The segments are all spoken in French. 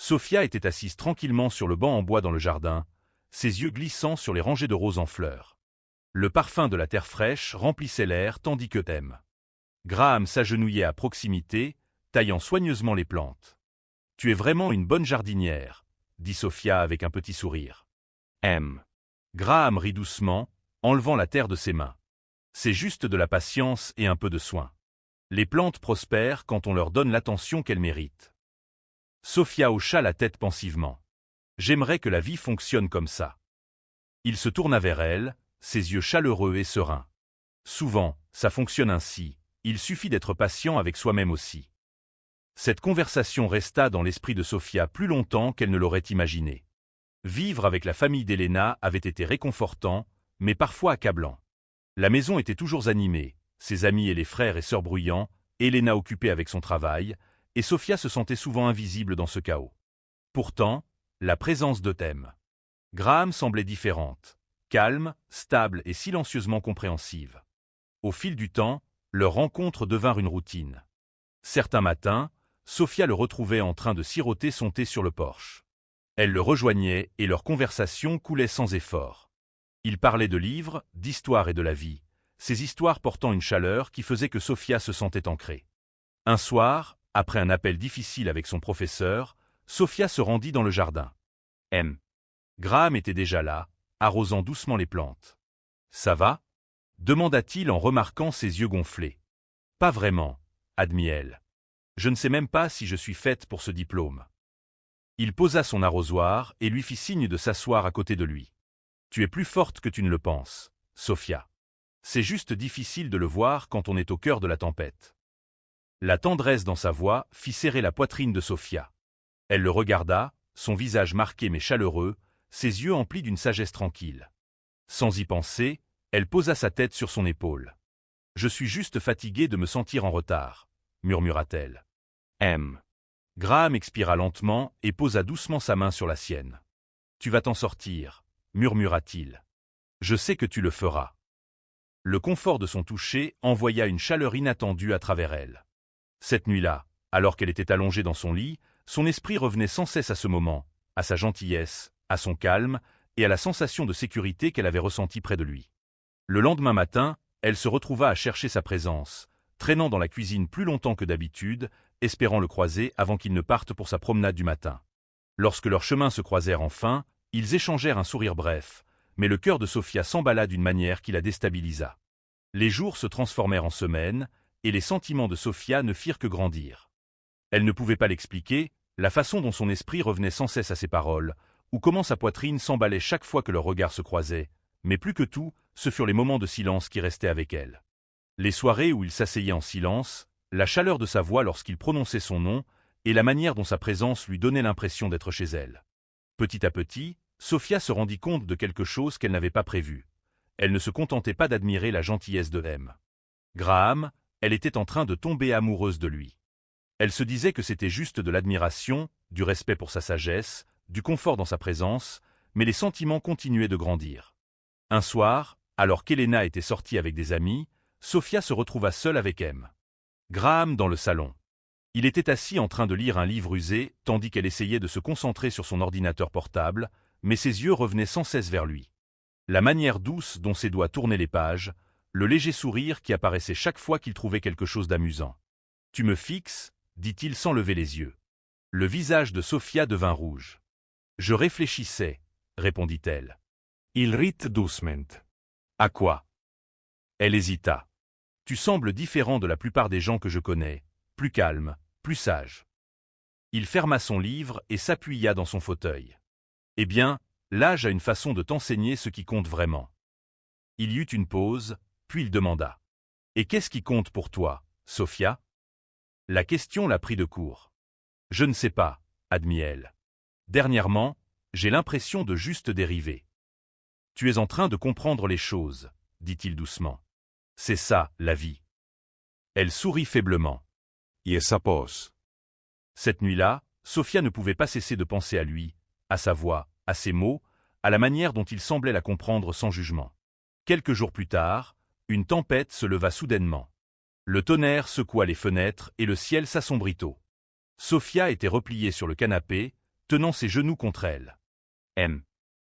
Sophia était assise tranquillement sur le banc en bois dans le jardin, ses yeux glissant sur les rangées de roses en fleurs. Le parfum de la terre fraîche remplissait l'air tandis que Graham s'agenouillait à proximité, taillant soigneusement les plantes. « Tu es vraiment une bonne jardinière, » dit Sophia avec un petit sourire. Graham rit doucement, enlevant la terre de ses mains. C'est juste de la patience et un peu de soin. Les plantes prospèrent quand on leur donne l'attention qu'elles méritent. Sophia hocha la tête pensivement. J'aimerais que la vie fonctionne comme ça. Il se tourna vers elle, ses yeux chaleureux et sereins. Souvent, ça fonctionne ainsi, il suffit d'être patient avec soi-même aussi. Cette conversation resta dans l'esprit de Sophia plus longtemps qu'elle ne l'aurait imaginé. Vivre avec la famille d'Elena avait été réconfortant, mais parfois accablant. La maison était toujours animée, ses amis et les frères et sœurs bruyants, Elena occupée avec son travail, et Sophia se sentait souvent invisible dans ce chaos. Pourtant, la présence de Graham semblait différente, calme, stable et silencieusement compréhensive. Au fil du temps, leurs rencontres devinrent une routine. Certains matins, Sophia le retrouvait en train de siroter son thé sur le porche. Elle le rejoignait et leur conversation coulait sans effort. Ils parlaient de livres, d'histoire et de la vie, ces histoires portant une chaleur qui faisait que Sophia se sentait ancrée. Un soir, après un appel difficile avec son professeur, Sophia se rendit dans le jardin. Graham était déjà là, arrosant doucement les plantes. « Ça va » demanda-t-il en remarquant ses yeux gonflés. « Pas vraiment, » admit elle. « Je ne sais même pas si je suis faite pour ce diplôme. » Il posa son arrosoir et lui fit signe de s'asseoir à côté de lui. « Tu es plus forte que tu ne le penses, Sophia. C'est juste difficile de le voir quand on est au cœur de la tempête. » La tendresse dans sa voix fit serrer la poitrine de Sophia. Elle le regarda, son visage marqué mais chaleureux, ses yeux emplis d'une sagesse tranquille. Sans y penser, elle posa sa tête sur son épaule. « Je suis juste fatiguée de me sentir en retard, » murmura-t-elle. Graham expira lentement et posa doucement sa main sur la sienne. « Tu vas t'en sortir, » murmura-t-il. « Je sais que tu le feras. » Le confort de son toucher envoya une chaleur inattendue à travers elle. Cette nuit-là, alors qu'elle était allongée dans son lit, son esprit revenait sans cesse à ce moment, à sa gentillesse, à son calme et à la sensation de sécurité qu'elle avait ressentie près de lui. Le lendemain matin, elle se retrouva à chercher sa présence, traînant dans la cuisine plus longtemps que d'habitude, espérant le croiser avant qu'il ne parte pour sa promenade du matin. Lorsque leurs chemins se croisèrent enfin, ils échangèrent un sourire bref, mais le cœur de Sophia s'emballa d'une manière qui la déstabilisa. Les jours se transformèrent en semaines, et les sentiments de Sophia ne firent que grandir. Elle ne pouvait pas l'expliquer, la façon dont son esprit revenait sans cesse à ses paroles, ou comment sa poitrine s'emballait chaque fois que leurs regards se croisaient, mais plus que tout, ce furent les moments de silence qui restaient avec elle. Les soirées où il s'asseyait en silence, la chaleur de sa voix lorsqu'il prononçait son nom, et la manière dont sa présence lui donnait l'impression d'être chez elle. Petit à petit, Sophia se rendit compte de quelque chose qu'elle n'avait pas prévu. Elle ne se contentait pas d'admirer la gentillesse de Graham, elle était en train de tomber amoureuse de lui. Elle se disait que c'était juste de l'admiration, du respect pour sa sagesse, du confort dans sa présence, mais les sentiments continuaient de grandir. Un soir, alors qu'Elena était sortie avec des amis, Sophia se retrouva seule avec Graham dans le salon. Il était assis en train de lire un livre usé, tandis qu'elle essayait de se concentrer sur son ordinateur portable, mais ses yeux revenaient sans cesse vers lui. La manière douce dont ses doigts tournaient les pages, le léger sourire qui apparaissait chaque fois qu'il trouvait quelque chose d'amusant. « Tu me fixes » dit-il sans lever les yeux. Le visage de Sophia devint rouge. « Je réfléchissais » répondit-elle. Il rit doucement. « À quoi » Elle hésita. « Tu sembles différent de la plupart des gens que je connais, plus calme, plus sage. » Il ferma son livre et s'appuya dans son fauteuil. « Eh bien, l'âge a une façon de t'enseigner ce qui compte vraiment. » Il y eut une pause, puis il demanda. « Et qu'est-ce qui compte pour toi, Sophia ?» La question la prit de court. « Je ne sais pas, » admit-elle. « Dernièrement, j'ai l'impression de juste dériver. »« Tu es en train de comprendre les choses, » dit-il doucement. « C'est ça, la vie. » Elle sourit faiblement. « Et sa pose. » Cette nuit-là, Sophia ne pouvait pas cesser de penser à lui, à sa voix, à ses mots, à la manière dont il semblait la comprendre sans jugement. Quelques jours plus tard, une tempête se leva soudainement. Le tonnerre secoua les fenêtres et le ciel s'assombrit tôt. Sophia était repliée sur le canapé, tenant ses genoux contre elle. M.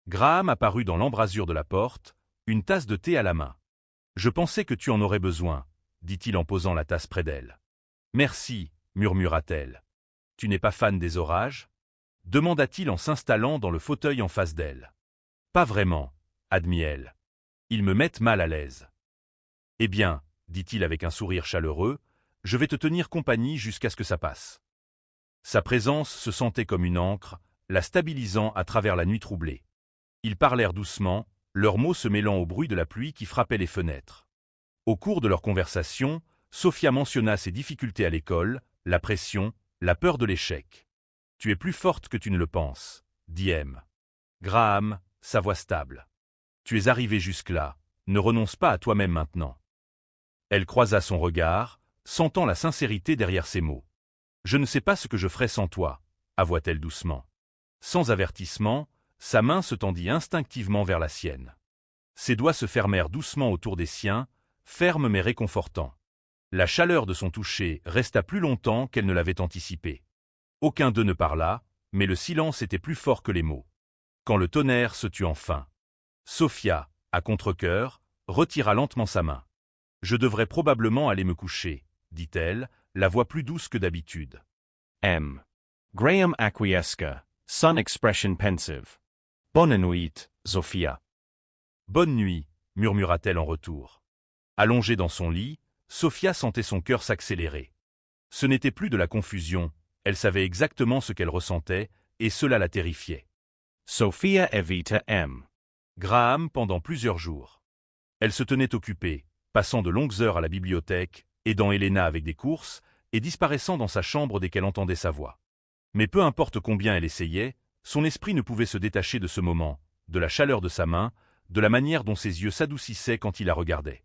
Graham apparut dans l'embrasure de la porte, une tasse de thé à la main. « Je pensais que tu en aurais besoin, » dit-il en posant la tasse près d'elle. « Merci, » murmura-t-elle. « Tu n'es pas fan des orages ?» demanda-t-il en s'installant dans le fauteuil en face d'elle. « Pas vraiment, » admit-elle. « Ils me mettent mal à l'aise. »« Eh bien, » dit-il avec un sourire chaleureux, « je vais te tenir compagnie jusqu'à ce que ça passe. » Sa présence se sentait comme une ancre, la stabilisant à travers la nuit troublée. Ils parlèrent doucement, leurs mots se mêlant au bruit de la pluie qui frappait les fenêtres. Au cours de leur conversation, Sophia mentionna ses difficultés à l'école, la pression, la peur de l'échec. « Tu es plus forte que tu ne le penses, » dit M. Graham, sa voix stable. « Tu es arrivé jusque-là, ne renonce pas à toi-même maintenant. » Elle croisa son regard, sentant la sincérité derrière ses mots. « Je ne sais pas ce que je ferais sans toi, » avoua-t-elle doucement. Sans avertissement, sa main se tendit instinctivement vers la sienne. Ses doigts se fermèrent doucement autour des siens, fermes mais réconfortants. La chaleur de son toucher resta plus longtemps qu'elle ne l'avait anticipé. Aucun d'eux ne parla, mais le silence était plus fort que les mots. Quand le tonnerre se tut enfin, Sophia, à contre-cœur, retira lentement sa main. « Je devrais probablement aller me coucher, » dit-elle, la voix plus douce que d'habitude. M. Graham acquiesca, son expression pensive. Bonne nuit, Sophia. Bonne nuit, murmura-t-elle en retour. Allongée dans son lit, Sophia sentait son cœur s'accélérer. Ce n'était plus de la confusion, elle savait exactement ce qu'elle ressentait, et cela la terrifiait. Sophia evita M. Graham pendant plusieurs jours. Elle se tenait occupée, passant de longues heures à la bibliothèque, aidant Helena avec des courses, et disparaissant dans sa chambre dès qu'elle entendait sa voix. Mais peu importe combien elle essayait, son esprit ne pouvait se détacher de ce moment, de la chaleur de sa main, de la manière dont ses yeux s'adoucissaient quand il la regardait.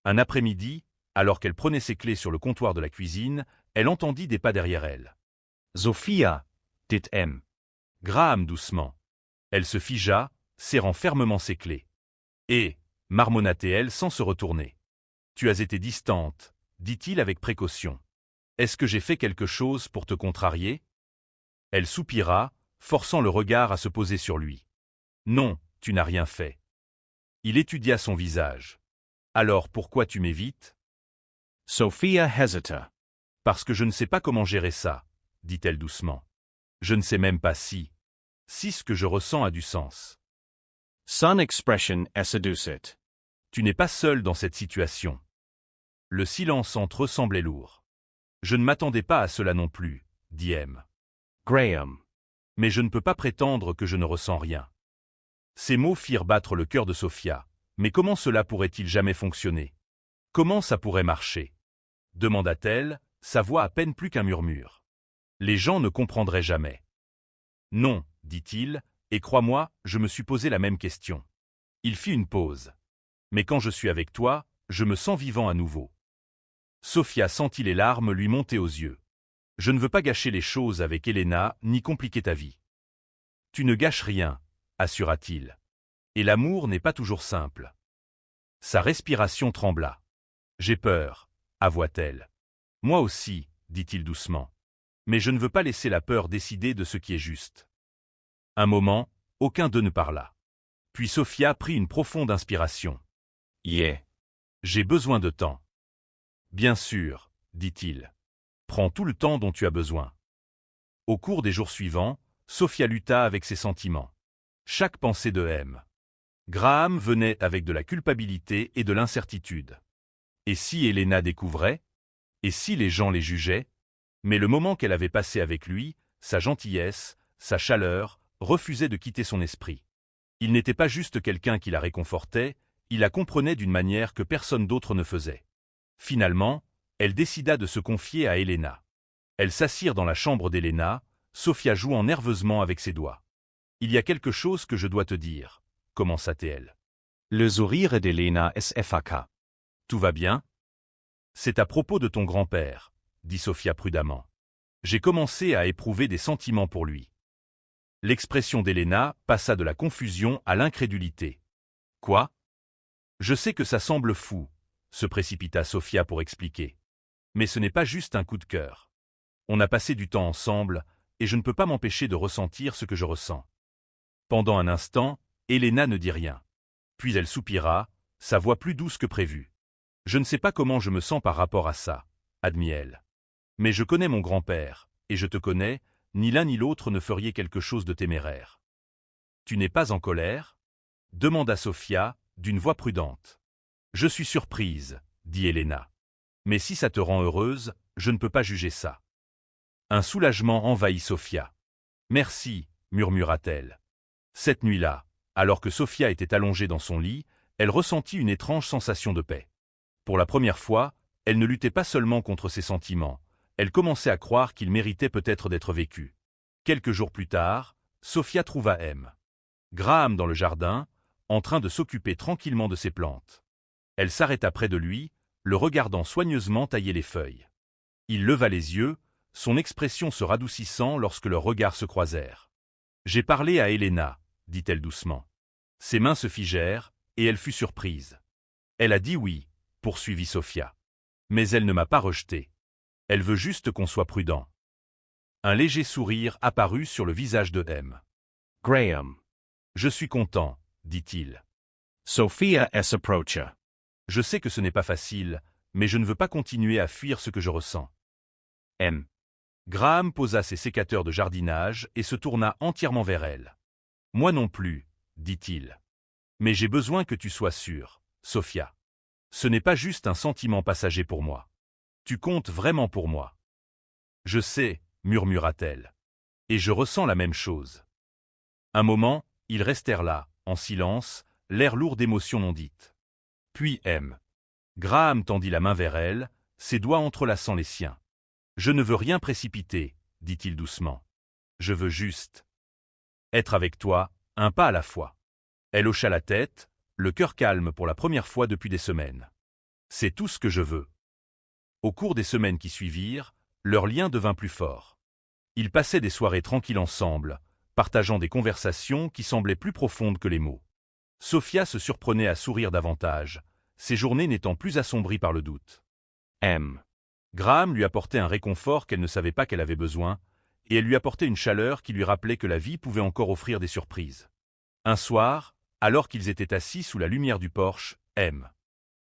Un après-midi, alors qu'elle prenait ses clés sur le comptoir de la cuisine, elle entendit des pas derrière elle. « Sophia » dit M. Graham doucement. Elle se figea, serrant fermement ses clés. « Et » marmonna-t-elle sans se retourner. « Tu as été distante, » dit-il avec précaution. « Est-ce que j'ai fait quelque chose pour te contrarier ?» Elle soupira, forçant le regard à se poser sur lui. « Non, tu n'as rien fait. » Il étudia son visage. « Alors pourquoi tu m'évites ?» Sophia hesita. « Parce que je ne sais pas comment gérer ça, » dit-elle doucement. « Je ne sais même pas si ce que je ressens a du sens. » Son expression seducit. « Tu n'es pas seul dans cette situation. » Le silence entre eux semblait lourd. « Je ne m'attendais pas à cela non plus, » dit M. Graham. « Mais je ne peux pas prétendre que je ne ressens rien. » Ces mots firent battre le cœur de Sophia. Mais comment cela pourrait-il jamais fonctionner? Comment ça pourrait marcher? Demanda-t-elle, sa voix à peine plus qu'un murmure. Les gens ne comprendraient jamais. Non, dit-il, et crois-moi, je me suis posé la même question. Il fit une pause. Mais quand je suis avec toi, je me sens vivant à nouveau. Sophia sentit les larmes lui monter aux yeux. Je ne veux pas gâcher les choses avec Helena, ni compliquer ta vie. Tu ne gâches rien, assura-t-il. Et l'amour n'est pas toujours simple. Sa respiration trembla. J'ai peur, avoua-t-elle. Moi aussi, dit-il doucement. Mais je ne veux pas laisser la peur décider de ce qui est juste. Un moment, aucun d'eux ne parla. Puis Sophia prit une profonde inspiration. Yeah. J'ai besoin de temps. Bien sûr, dit-il. Prends tout le temps dont tu as besoin. Au cours des jours suivants, Sophia lutta avec ses sentiments. Chaque pensée de M. Graham venait avec de la culpabilité et de l'incertitude. Et si Helena découvrait? Et si les gens les jugeaient? Mais le moment qu'elle avait passé avec lui, sa gentillesse, sa chaleur, refusait de quitter son esprit. Il n'était pas juste quelqu'un qui la réconfortait, il la comprenait d'une manière que personne d'autre ne faisait. Finalement, elle décida de se confier à Helena. Elles s'assirent dans la chambre d'Helena, Sophia jouant nerveusement avec ses doigts. « Il y a quelque chose que je dois te dire, » commença-t-elle. Le sourire d'Helena est efficace. « Tout va bien ?»« C'est à propos de ton grand-père, » dit Sophia prudemment. « J'ai commencé à éprouver des sentiments pour lui. » L'expression d'Helena passa de la confusion à l'incrédulité. « Quoi ? Je sais que ça semble fou, » se précipita Sophia pour expliquer. « Mais ce n'est pas juste un coup de cœur. On a passé du temps ensemble, et je ne peux pas m'empêcher de ressentir ce que je ressens. Pendant un instant, Elena ne dit rien. Puis elle soupira, sa voix plus douce que prévu. Je ne sais pas comment je me sens par rapport à ça, admit-elle. Mais je connais mon grand-père, et je te connais, ni l'un ni l'autre ne feriez quelque chose de téméraire. Tu n'es pas en colère? Demanda Sofia, d'une voix prudente. Je suis surprise, dit Elena. Mais si ça te rend heureuse, je ne peux pas juger ça. Un soulagement envahit Sofia. Merci, murmura-t-elle. Cette nuit-là, alors que Sofia était allongée dans son lit, elle ressentit une étrange sensation de paix. Pour la première fois, elle ne luttait pas seulement contre ses sentiments, elle commençait à croire qu'ils méritaient peut-être d'être vécus. Quelques jours plus tard, Sofia trouva M. Graham dans le jardin, en train de s'occuper tranquillement de ses plantes. Elle s'arrêta près de lui, le regardant soigneusement tailler les feuilles. Il leva les yeux, son expression se radoucissant lorsque leurs regards se croisèrent. « J'ai parlé à Elena, dit-elle doucement. Ses mains se figèrent, et elle fut surprise. Elle a dit oui, poursuivit Sofia. Mais elle ne m'a pas rejeté. Elle veut juste qu'on soit prudent. Un léger sourire apparut sur le visage de M. Graham. Je suis content, dit-il. Sophia s approacha. Je sais que ce n'est pas facile, mais je ne veux pas continuer à fuir ce que je ressens. M. Graham posa ses sécateurs de jardinage et se tourna entièrement vers elle. Moi non plus, dit-il. Mais j'ai besoin que tu sois sûre, Sofia. Ce n'est pas juste un sentiment passager pour moi. Tu comptes vraiment pour moi. Je sais, murmura-t-elle. Et je ressens la même chose. Un moment, ils restèrent là, en silence, l'air lourd d'émotions non dites. Puis M. Graham tendit la main vers elle, ses doigts entrelaçant les siens. Je ne veux rien précipiter, dit-il doucement. Je veux juste être avec toi, un pas à la fois. Elle hocha la tête, le cœur calme pour la première fois depuis des semaines. C'est tout ce que je veux. Au cours des semaines qui suivirent, leur lien devint plus fort. Ils passaient des soirées tranquilles ensemble, partageant des conversations qui semblaient plus profondes que les mots. Sofia se surprenait à sourire davantage, ses journées n'étant plus assombries par le doute. M. Graham lui apportait un réconfort qu'elle ne savait pas qu'elle avait besoin, et elle lui apportait une chaleur qui lui rappelait que la vie pouvait encore offrir des surprises. Un soir, alors qu'ils étaient assis sous la lumière du porche, M.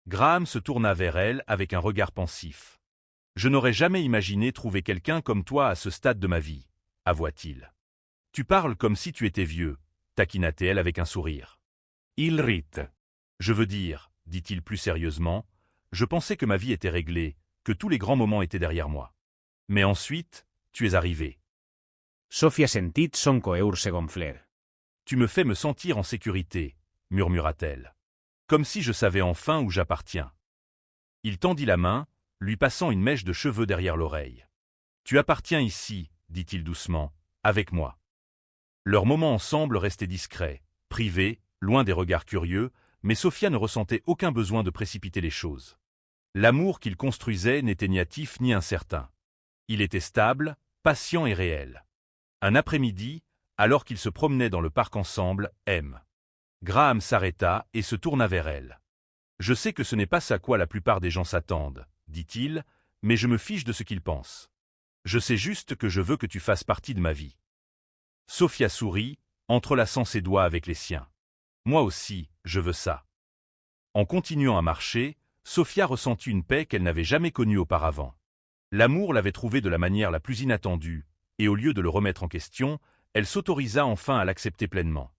Graham se tourna vers elle avec un regard pensif. « Je n'aurais jamais imaginé trouver quelqu'un comme toi à ce stade de ma vie, avoua-t-il. Tu parles comme si tu étais vieux, taquina-t-elle avec un sourire. Il rite. Je veux dire, dit-il plus sérieusement, je pensais que ma vie était réglée, que tous les grands moments étaient derrière moi. Mais ensuite, tu es arrivé. Sofia sentit son coeur se gonfler. Tu me fais me sentir en sécurité, murmura-t-elle. Comme si je savais enfin où j'appartiens. Il tendit la main, lui passant une mèche de cheveux derrière l'oreille. Tu appartiens ici, dit-il doucement, avec moi. Leur moment ensemble restait discret, privé, loin des regards curieux, mais Sofia ne ressentait aucun besoin de précipiter les choses. L'amour qu'ils construisaient n'était ni hâtif ni incertain. Il était stable, patient et réel. Un après-midi, alors qu'ils se promenaient dans le parc ensemble, M. Graham s'arrêta et se tourna vers elle. « Je sais que ce n'est pas ce à quoi la plupart des gens s'attendent, dit-il, mais je me fiche de ce qu'ils pensent. Je sais juste que je veux que tu fasses partie de ma vie. » Sofia sourit, entrelaçant ses doigts avec les siens. « Moi aussi, je veux ça. » En continuant à marcher, Sofia ressentit une paix qu'elle n'avait jamais connue auparavant. L'amour l'avait trouvée de la manière la plus inattendue, et au lieu de le remettre en question, elle s'autorisa enfin à l'accepter pleinement.